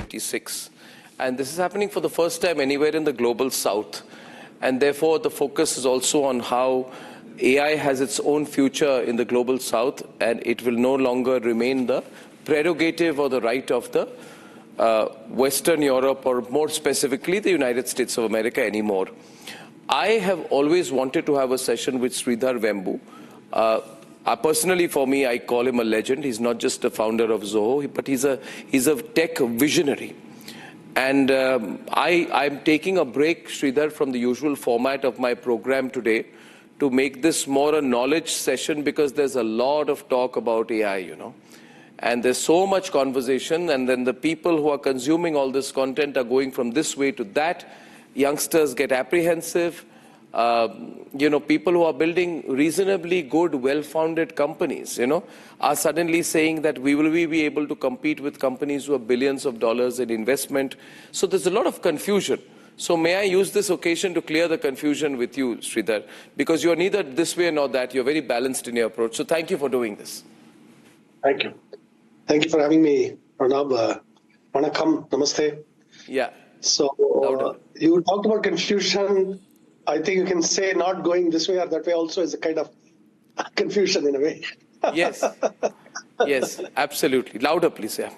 2026. And this is happening for the first time anywhere in the global south. And therefore, the focus is also on how AI has its own future in the global south, and it will no longer remain the prerogative or the right of the Western Europe, or more specifically, the United States of America anymore. I have always wanted to have a session with Sridhar Vembu. Personally, for me, I call him a legend. He's not just the founder of Zoho, but he's a tech visionary. And I'm taking a break, Sridhar, from the usual format of my program today to make this more a knowledge session, because there's a lot of talk about AI, you know. And there's so much conversation, and then the people who are consuming all this content are going from this way to that. Youngsters get apprehensive. People who are building reasonably good, well-founded companies, are suddenly saying that will we be able to compete with companies who have billions of dollars in investment? So there's a lot of confusion. So may I use this occasion to clear the confusion with you, Sridhar, because you're neither this way nor that. You're very balanced in your approach. So thank you for doing this. Thank you. Thank you for having me, Arnab. Vanakkam, namaste. Yeah. So you talked about confusion. I think you can say not going this way or that way also is a kind of confusion in a way. Yes. Yes, absolutely. Louder, please. Yeah.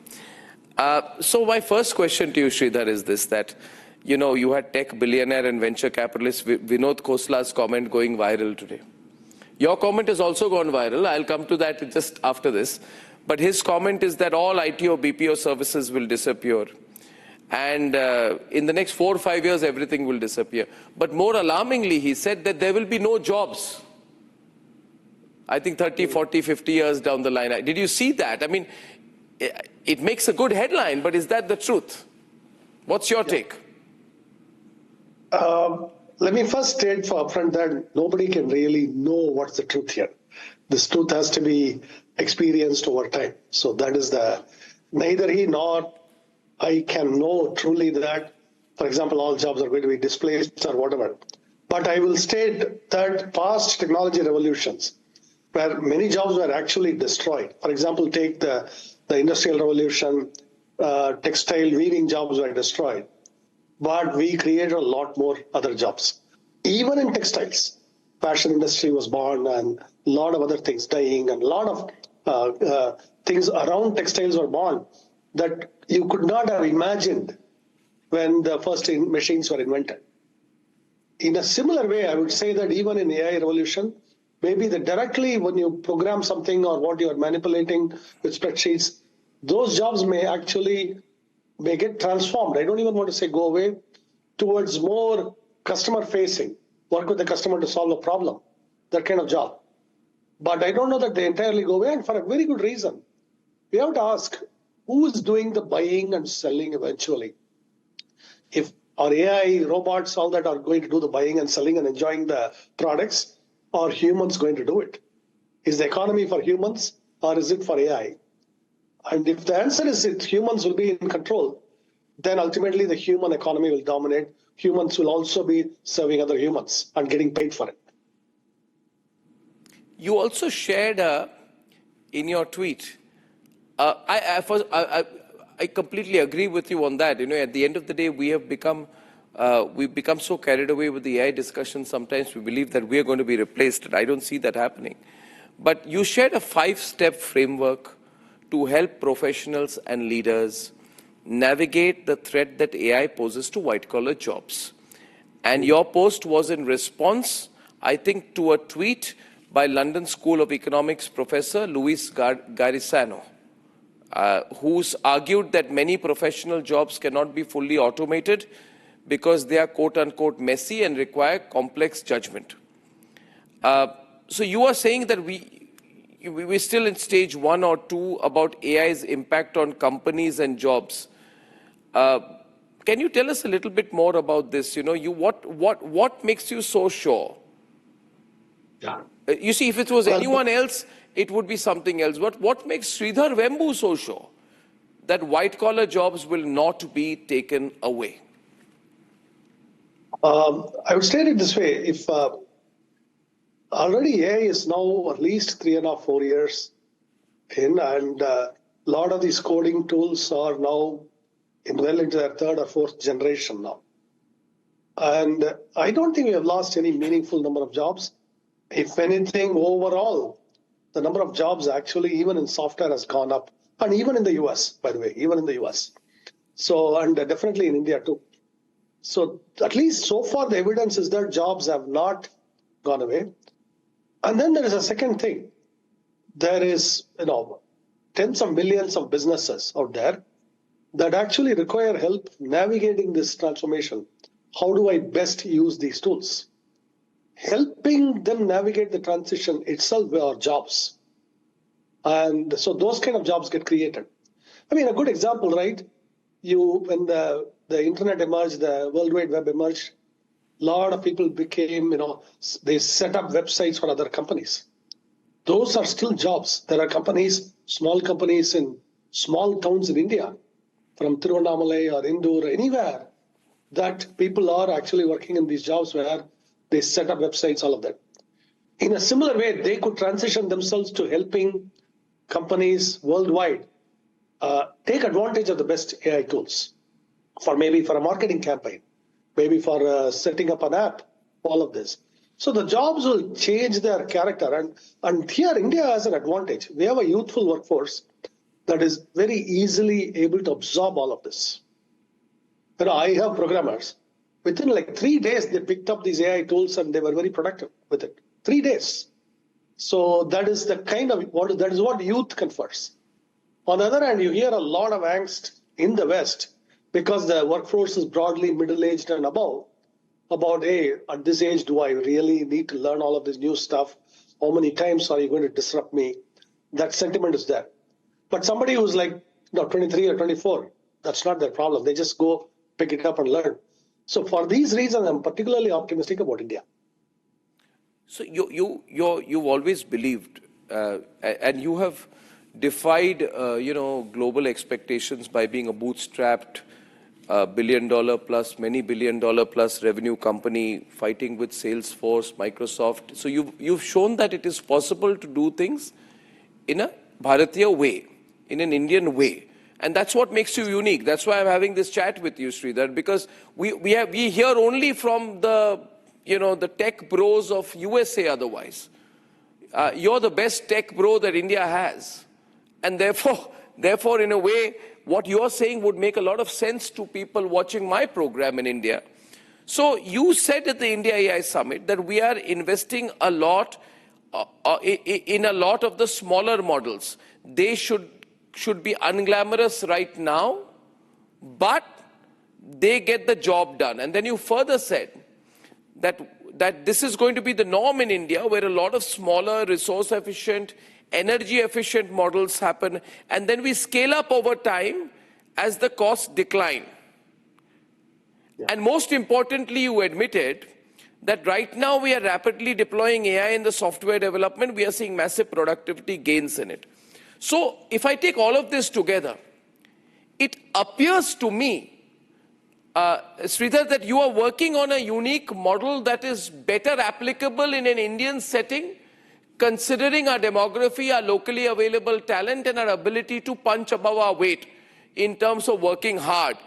So my first question to you, Sridhar, is this, that, you had tech billionaire and venture capitalist Vinod Khosla's comment going viral today. Your comment has also gone viral. I'll come to that just after this. But his comment is that all IT or BPO services will disappear. And in the next 4 or 5 years, everything will disappear. But more alarmingly, he said that there will be no jobs. I think 30, 40, 50 years down the line. Did you see that? I mean, it makes a good headline, but is that the truth? What's your take? Let me first state for upfront that nobody can really know what's the truth here. This truth has to be experienced over time. So that is neither he nor I can know truly that, for example, all jobs are going to be displaced or whatever. But I will state that past technology revolutions, where many jobs were actually destroyed. For example, take the Industrial Revolution, textile weaving jobs were destroyed. But we created a lot more other jobs. Even in textiles, fashion industry was born, and a lot of other things, dyeing, and a lot of things around textiles were born that you could not have imagined when the first machines were invented. In a similar way, I would say that even in AI revolution, maybe directly when you program something or what you are manipulating with spreadsheets, those jobs may get transformed. I don't even want to say go away, towards more customer facing, work with the customer to solve a problem, that kind of job. But I don't know that they entirely go away, and for a very good reason. We have to ask, who is doing the buying and selling eventually? If our AI, robots, all that are going to do the buying and selling and enjoying the products, are humans going to do it? Is the economy for humans, or is it for AI? And if the answer is humans will be in control, then ultimately the human economy will dominate. Humans will also be serving other humans and getting paid for it. You also shared in your tweet, I completely agree with you on that. At the end of the day, we've become so carried away with the AI discussion. Sometimes we believe that we are going to be replaced. And I don't see that happening. But you shared a 5-step framework to help professionals and leaders navigate the threat that AI poses to white-collar jobs. And your post was in response, I think, to a tweet by London School of Economics professor Luis Garisano, who's argued that many professional jobs cannot be fully automated because they are quote-unquote messy and require complex judgment. So you are saying that we're still in stage 1 or 2 about AI's impact on companies and jobs. Can you tell us a little bit more about this? What makes you so sure? Yeah. You see, if it was anyone else, it would be something else. What makes Sridhar Vembu so sure that white-collar jobs will not be taken away? I would state it this way. If already AI is now at least 3.5, 4 years in, and a lot of these coding tools are now well into their third or fourth generation now. And I don't think we have lost any meaningful number of jobs. If anything, overall, the number of jobs actually, even in software, has gone up. And even in the US, by the way, even in the US. So, and definitely in India too. So at least so far, the evidence is that jobs have not gone away. And then there is a second thing. There is, tens of millions of businesses out there that actually require help navigating this transformation. How do I best use these tools? Helping them navigate the transition itself are jobs. And so those kind of jobs get created. I mean, a good example, right? When the internet emerged, the World Wide Web emerged, a lot of people became, they set up websites for other companies. Those are still jobs. There are companies, small companies in small towns in India, from Tiruvannamalai or Indore, or anywhere, that people are actually working in these jobs where they set up websites, all of that. In a similar way, they could transition themselves to helping companies worldwide take advantage of the best AI tools maybe for a marketing campaign, maybe for setting up an app, all of this. So the jobs will change their character. And here India has an advantage. We have a youthful workforce that is very easily able to absorb all of this. I have programmers. Within like 3 days, they picked up these AI tools and they were very productive with it. 3 days. So that is the that is what youth confers. On the other hand, you hear a lot of angst in the West because the workforce is broadly middle-aged and above about, hey, at this age, do I really need to learn all of this new stuff? How many times are you going to disrupt me? That sentiment is there. But somebody who's like 23 or 24, that's not their problem. They just go pick it up and learn. So for these reasons, I'm particularly optimistic about India. So you've always believed, and you have defied, global expectations by being a bootstrapped, billion-dollar plus, many billion-dollar plus revenue company fighting with Salesforce, Microsoft. So you've shown that it is possible to do things in a Bharatiya way, in an Indian way. And that's what makes you unique. That's why I'm having this chat with you, Sridhar, because we hear only from the tech bros of USA otherwise. You're the best tech bro that India has. And therefore, in a way, what you're saying would make a lot of sense to people watching my program in India. So you said at the India AI Summit that we are investing a lot in a lot of the smaller models. They should be unglamorous right now, but they get the job done. And then you further said that this is going to be the norm in India, where a lot of smaller, resource-efficient, energy-efficient models happen, and then we scale up over time as the costs decline. Yeah. And most importantly, you admitted that right now we are rapidly deploying AI in the software development. We are seeing massive productivity gains in it. So if I take all of this together, it appears to me, Sridhar, that you are working on a unique model that is better applicable in an Indian setting, considering our demography, our locally available talent, and our ability to punch above our weight in terms of working hard.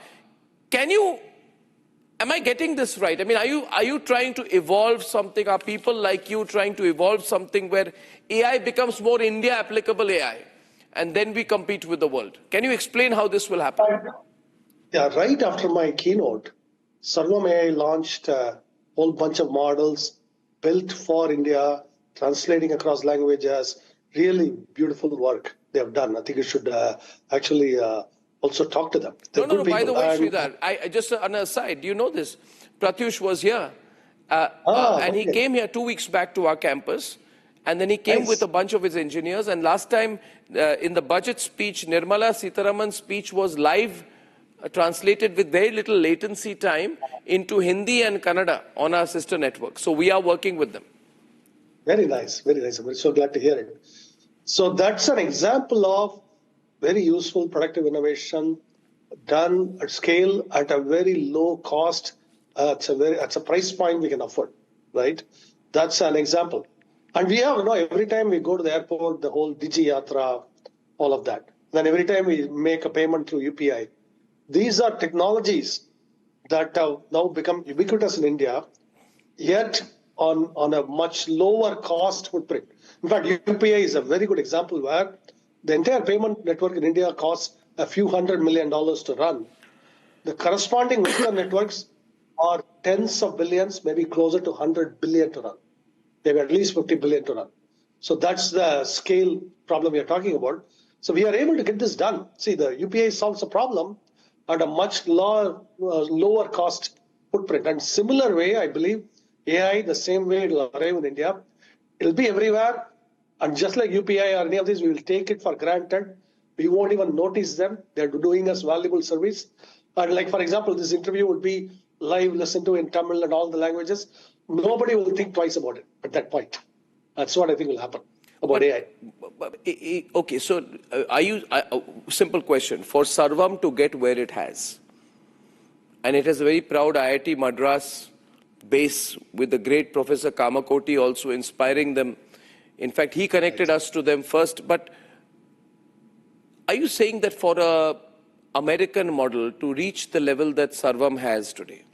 Am I getting this right? I mean, are you trying to evolve something? Are people like you trying to evolve something where AI becomes more India applicable AI, and then we compete with the world? Can you explain how this will happen? Yeah, right after my keynote, Sarvam AI launched a whole bunch of models built for India, translating across languages. Really beautiful work they have done. I think you should actually also talk to them. No, by the way, Sridhar, I just on an aside, do you know this? Pratyush was here, and he came here 2 weeks back to our campus, and then he came with a bunch of his engineers, and last time in the budget speech, Nirmala Sitharaman's speech was live, translated with very little latency time into Hindi and Kannada on our sister network. So we are working with them. Very nice, very nice. I'm so glad to hear it. So that's an example of very useful productive innovation done at scale at a very low cost. It's a price point we can afford, right? That's an example. And we have, every time we go to the airport, the whole Digi Yatra, all of that. Then every time we make a payment through UPI, These are technologies that have now become ubiquitous in India, yet on a much lower cost footprint. In fact, UPI is a very good example where the entire payment network in India costs a few $100 million to run. The corresponding Western networks are tens of billions, maybe closer to 100 billion to run. They have at least 50 billion to run. So that's the scale problem we are talking about. So we are able to get this done. See, the UPI solves a problem at a much lower cost footprint. And similar way, I believe AI, the same way it will arrive in India, it will be everywhere. And just like UPI or any of these, we will take it for granted. We won't even notice them. They're doing us valuable service. And like, for example, this interview would be live, listened to in Tamil and all the languages. Nobody will think twice about it at that point. That's what I think will happen about AI. Okay, so simple question. For Sarvam to get where it has, and it has a very proud IIT Madras base with the great Professor Kamakoti also inspiring them. In fact, he connected us to them first. But are you saying that for a American model to reach the level that Sarvam has today,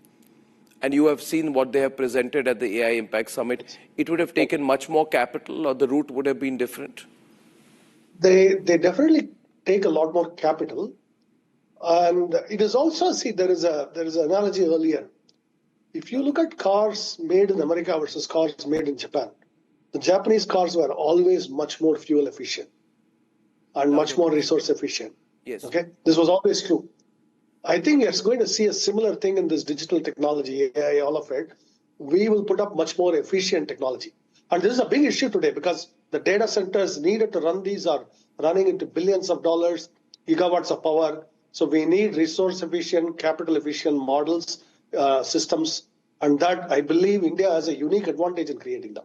and you have seen what they have presented at the AI Impact Summit, it would have taken much more capital, or the route would have been different? They definitely take a lot more capital. And it is also, see, there is an analogy earlier. If you look at cars made in America versus cars made in Japan, the Japanese cars were always much more fuel efficient and much more resource efficient. Yes. Okay, this was always true. I think we are going to see a similar thing in this digital technology, AI, all of it. We will put up much more efficient technology. And this is a big issue today because the data centers needed to run these are running into billions of dollars, gigawatts of power. So we need resource efficient, capital efficient models, systems. And that, I believe, India has a unique advantage in creating them.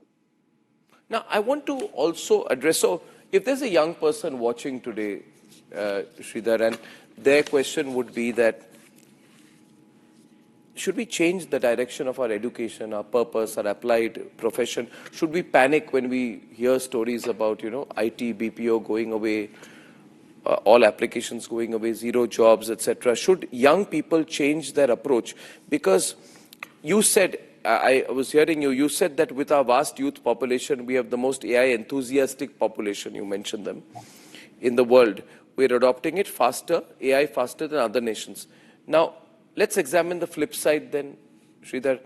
Now, I want to also address, so if there's a young person watching today, Sridhar, and their question would be that, should we change the direction of our education, our purpose, our applied profession? Should we panic when we hear stories about, IT, BPO going away, all applications going away, zero jobs, etc.? Should young people change their approach? Because you said, I was hearing you said that with our vast youth population, we have the most AI enthusiastic population, you mentioned them, in the world. We're adopting it faster, AI faster than other nations. Now, let's examine the flip side then, Sridhar.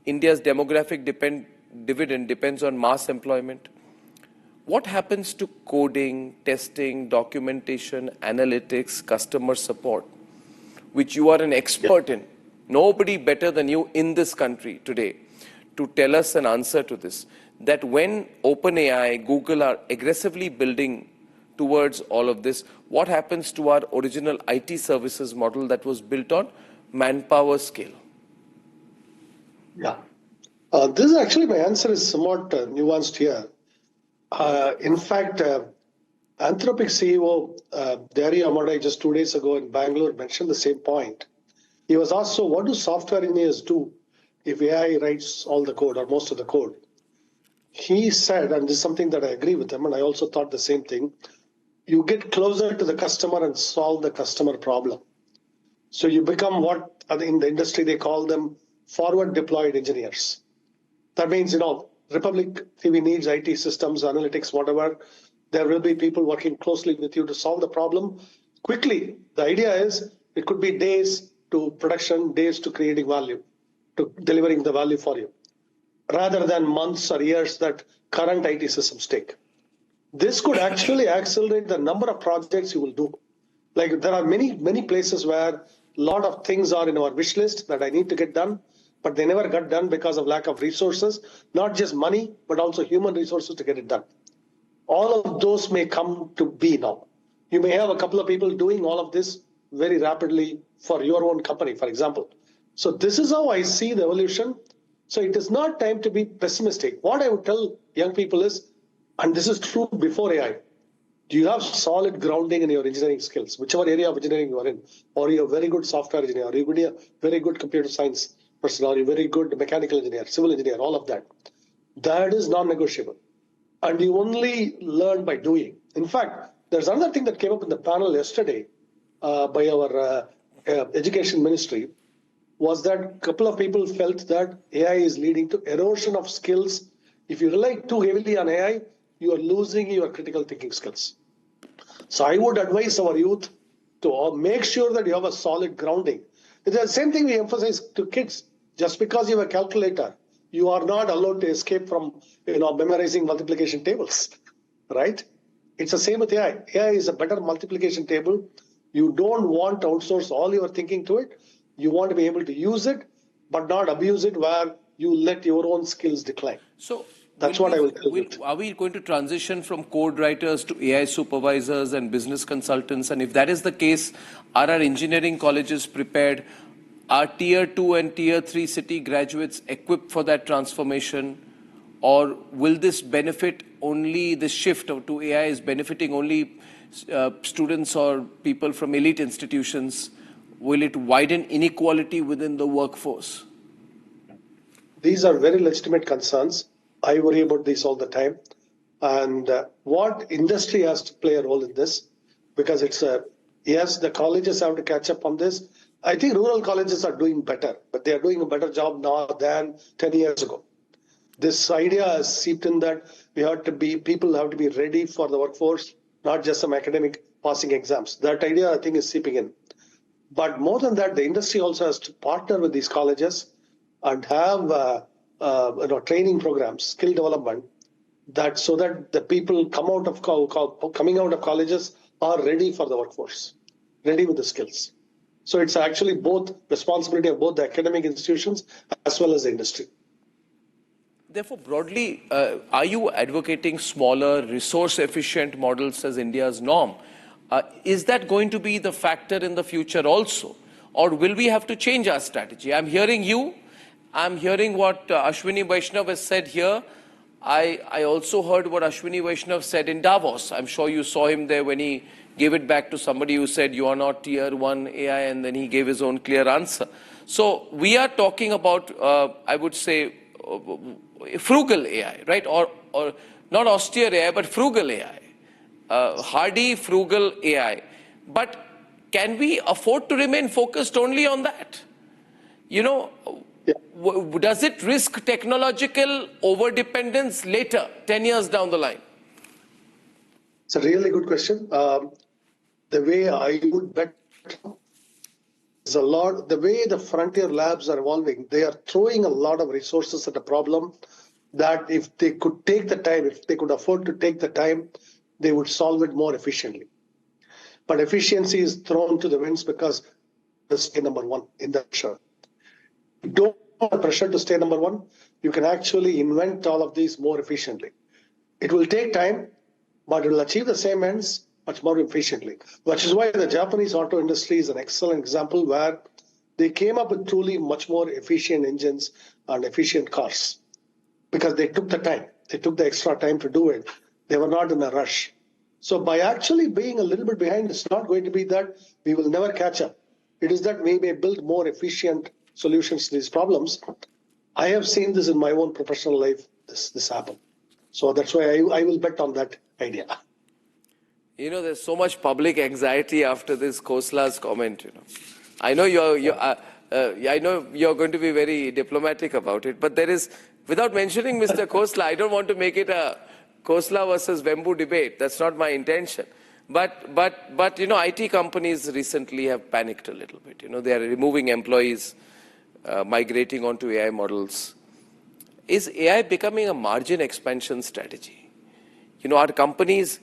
India's demographic dividend depends on mass employment. What happens to coding, testing, documentation, analytics, customer support, which you are an expert in? Nobody better than you in this country today to tell us an answer to this. That when OpenAI, Google are aggressively building towards all of this, what happens to our original IT services model that was built on manpower scale? Yeah. This is actually, my answer is somewhat nuanced here. In fact, Anthropic CEO Dario Amodei just 2 days ago in Bangalore mentioned the same point. He was asked, so what do software engineers do if AI writes all the code or most of the code? He said, and this is something that I agree with him, and I also thought the same thing, you get closer to the customer and solve the customer problem. So you become what in the industry they call them forward deployed engineers. That means, Republic TV needs IT systems, analytics, whatever. There will be people working closely with you to solve the problem quickly. The idea is it could be days to production, days to creating value, to delivering the value for you, rather than months or years that current IT systems take. This could actually accelerate the number of projects you will do. Like there are many places where a lot of things are in our wish list that I need to get done, but they never got done because of lack of resources, not just money, but also human resources to get it done. All of those may come to be now. You may have a couple of people doing all of this very rapidly for your own company, for example. So this is how I see the evolution. So it is not time to be pessimistic. What I would tell young people is, and this is true before AI, do you have solid grounding in your engineering skills, whichever area of engineering you are in, or you're a very good software engineer, or you're a very good computer science person, or you're a very good mechanical engineer, civil engineer, all of that. That is non-negotiable. And you only learn by doing. In fact, there's another thing that came up in the panel yesterday by our education ministry was that a couple of people felt that AI is leading to erosion of skills. If you rely too heavily on AI, you are losing your critical thinking skills. So I would advise our youth to make sure that you have a solid grounding. It's the same thing we emphasize to kids. Just because you have a calculator, you are not allowed to escape from memorizing multiplication tables, right? It's the same with AI. AI is a better multiplication table. You don't want to outsource all your thinking to it. You want to be able to use it, but not abuse it where you let your own skills decline. So That's what I will tell you. are we going to transition from code writers to AI supervisors and business consultants? And if that is the case, are our engineering colleges prepared? Are tier 2 and tier 3 city graduates equipped for that transformation? Or will this benefit only, the shift to AI is benefiting only students or people from elite institutions? Will it widen inequality within the workforce? These are very legitimate concerns. I worry about these all the time. And what industry has to play a role in this? Because yes, the colleges have to catch up on this. I think rural colleges are doing better, but they are doing a better job now than 10 years ago. This idea has seeped in that people have to be ready for the workforce, not just some academic passing exams. That idea, I think, is seeping in. But more than that, the industry also has to partner with these colleges and have training programs, skill development, so that the people coming out of colleges are ready for the workforce, ready with the skills. So it's actually both responsibility of both the academic institutions as well as the industry. Therefore, broadly, are you advocating smaller, resource-efficient models as India's norm? Is that going to be the factor in the future also? Or will we have to change our strategy? I'm hearing you. I'm hearing what Ashwini Vaishnav has said here. I also heard what Ashwini Vaishnav said in Davos. I'm sure you saw him there when he gave it back to somebody who said, you are not tier 1 AI, and then he gave his own clear answer. So we are talking about, I would say, frugal AI, right? Or not austere AI, but frugal AI. Hardy, frugal AI. But can we afford to remain focused only on that? Does it risk technological overdependence later, 10 years down the line? It's a really good question. The way I would bet is the way the frontier labs are evolving, they are throwing a lot of resources at a problem that if they could take the time, if they could afford to take the time, they would solve it more efficiently. But efficiency is thrown to the winds because to stay number one in the show. You don't have pressure to stay number one. You can actually invent all of these more efficiently. It will take time, but it will achieve the same ends much more efficiently. Which is why the Japanese auto industry is an excellent example where they came up with truly much more efficient engines and efficient cars because they took the time. They took the extra time to do it. They were not in a rush. So by actually being a little bit behind, it's not going to be that we will never catch up. It is that we may build more efficient solutions to these problems. I have seen this in my own professional life, this happen. So that's why I will bet on that idea. There's so much public anxiety after this Khosla's comment. I know I know you're going to be very diplomatic about it, but there is, without mentioning Mr. Khosla, I don't want to make it a Khosla versus Vembu debate. That's not my intention. But IT companies recently have panicked a little bit. They are removing employees, migrating onto AI models. Is AI becoming a margin expansion strategy? Are companies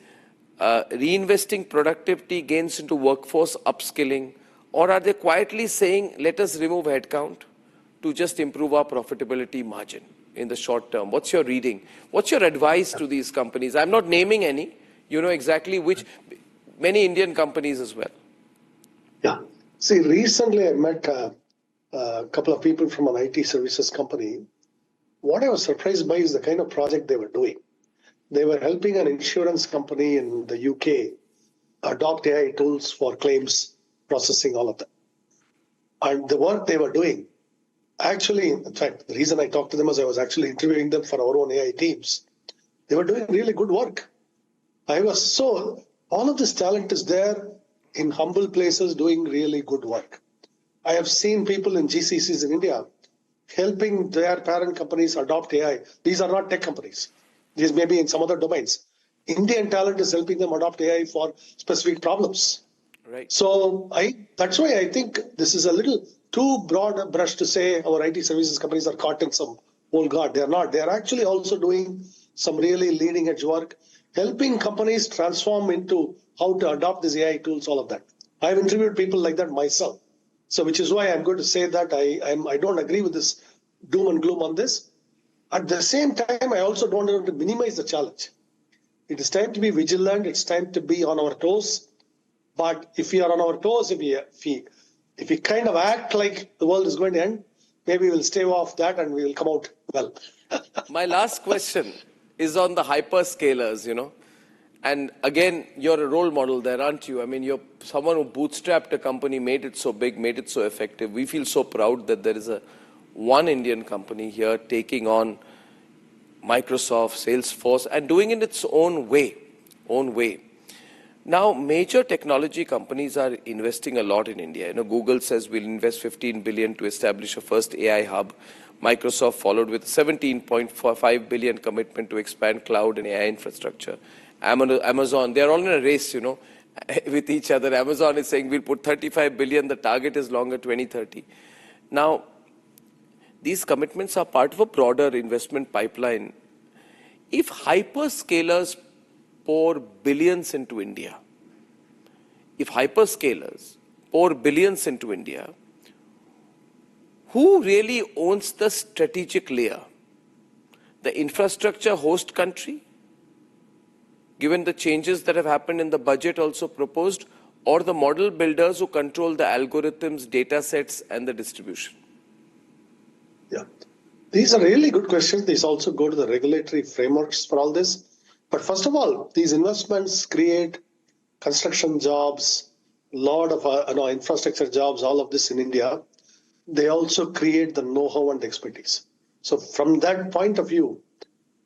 reinvesting productivity gains into workforce upskilling, or are they quietly saying, let us remove headcount to just improve our profitability margin in the short term? What's your reading? What's your advice to these companies? I'm not naming any. You know exactly which, many Indian companies as well. Yeah. See, recently I met a couple of people from an IT services company. What I was surprised by is the kind of project they were doing. They were helping an insurance company in the UK adopt AI tools for claims processing, all of that. And the work they were doing, actually, in fact, the reason I talked to them is I was actually interviewing them for our own AI teams. They were doing really good work. All of this talent is there in humble places doing really good work. I have seen people in GCCs in India helping their parent companies adopt AI. These are not tech companies. These may be in some other domains. Indian talent is helping them adopt AI for specific problems. Right. So that's why I think this is a little too broad a brush to say our IT services companies are caught in some old guard. They're not. They're actually also doing some really leading edge work, helping companies transform into how to adopt these AI tools, all of that. I've interviewed people like that myself. So which is why I'm going to say that I don't agree with this doom and gloom on this. At the same time, I also don't want to minimize the challenge. It is time to be vigilant. It's time to be on our toes. But if we are on our toes, if we kind of act like the world is going to end, maybe we'll stave off that and we will come out well. My last question is on the hyperscalers, And again, you're a role model there, aren't you? I mean, you're someone who bootstrapped a company, made it so big, made it so effective. We feel so proud that there is one Indian company here taking on Microsoft, Salesforce, and doing it in its own way. Now, major technology companies are investing a lot in India. Google says we'll invest 15 billion to establish a first AI hub. Microsoft followed with 17.45 billion commitment to expand cloud and AI infrastructure. Amazon, they're all in a race, with each other. Amazon is saying we'll put 35 billion. The target is longer, 2030. Now, these commitments are part of a broader investment pipeline. If hyperscalers pour billions into India, who really owns the strategic layer? The infrastructure host country, given the changes that have happened in the budget also proposed, or the model builders who control the algorithms, data sets, and the distribution? Yeah, these are really good questions. These also go to the regulatory frameworks for all this. But first of all, these investments create construction jobs, a lot of infrastructure jobs, all of this in India. They also create the know-how and expertise. So from that point of view,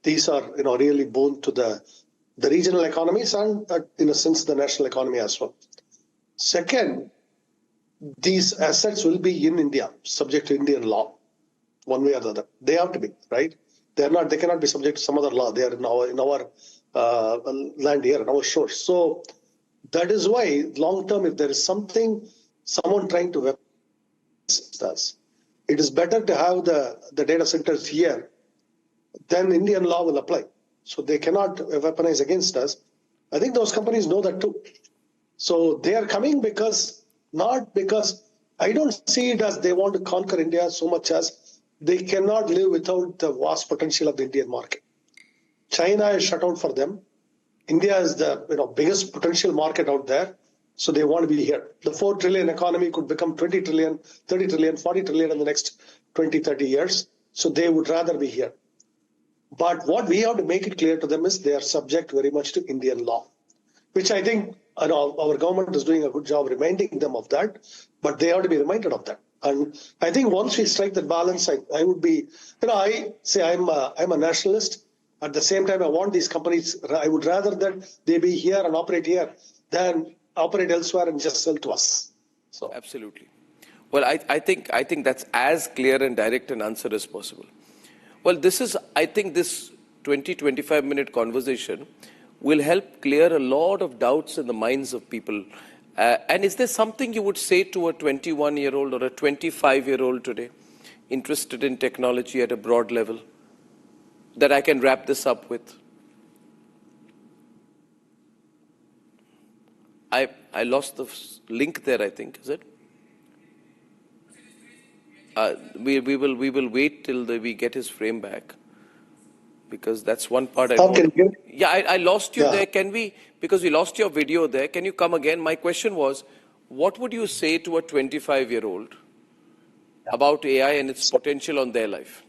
these are really boon to the regional economies and, in a sense, the national economy as well. Second, these assets will be in India, subject to Indian law, one way or the other. They have to be, right? They cannot be subject to some other law. They are in our land here, in our shores. So that is why, long term, if there is someone trying to weaponize us, it is better to have the data centers here. Then Indian law will apply. So they cannot weaponize against us. I think those companies know that too. So they are coming not because I don't see it as they want to conquer India so much as they cannot live without the vast potential of the Indian market. China is shut out for them. India is the biggest potential market out there. So they want to be here. The 4 trillion economy could become 20 trillion, 30 trillion, 40 trillion in the next 20, 30 years. So they would rather be here. But what we have to make it clear to them is they are subject very much to Indian law, which I think our government is doing a good job reminding them of that, but they have to be reminded of that. And I think once we strike that balance, I would be, I say I'm a nationalist. At the same time, I want these companies, I would rather that they be here and operate here than operate elsewhere and just sell to us. So absolutely. Well, I think that's as clear and direct an answer as possible. Well, I think this 20-25 minute conversation will help clear a lot of doubts in the minds of people. And is there something you would say to a 21-year-old or a 25-year-old today interested in technology at a broad level that I can wrap this up with? I lost the link there, I think. Is it? We will wait till we get his frame back, because that's one part I don't. Yeah, I lost you there. Can we, because we lost your video there, can you come again? My question was, what would you say to a 25-year-old about AI and its potential on their life?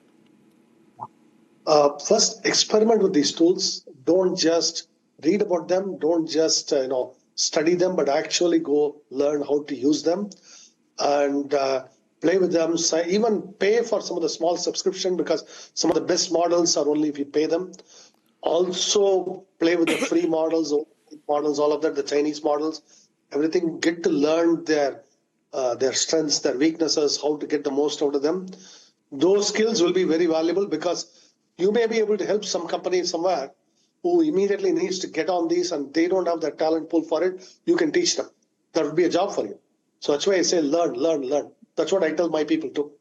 First, experiment with these tools. Don't just read about them. Don't just study them, but actually go learn how to use them and play with them. Even pay for some of the small subscription, because some of the best models are only if you pay them. Also play with the free models, all of that, the Chinese models, everything. Get to learn their their strengths, their weaknesses, how to get the most out of them. Those skills will be very valuable because you may be able to help some company somewhere who immediately needs to get on these and they don't have that talent pool for it. You can teach them. That would be a job for you. So that's why I say learn, learn, learn. That's what I tell my people too.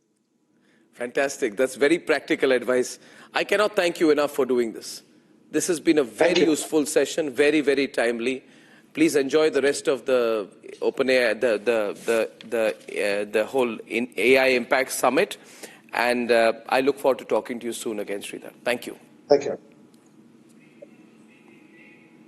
Fantastic. That's very practical advice. I cannot thank you enough for doing this. This has been a very useful session, very, very timely. Please enjoy the rest of the OpenAI, the whole AI Impact Summit. And I look forward to talking to you soon again, Sridhar. Thank you. Thank you.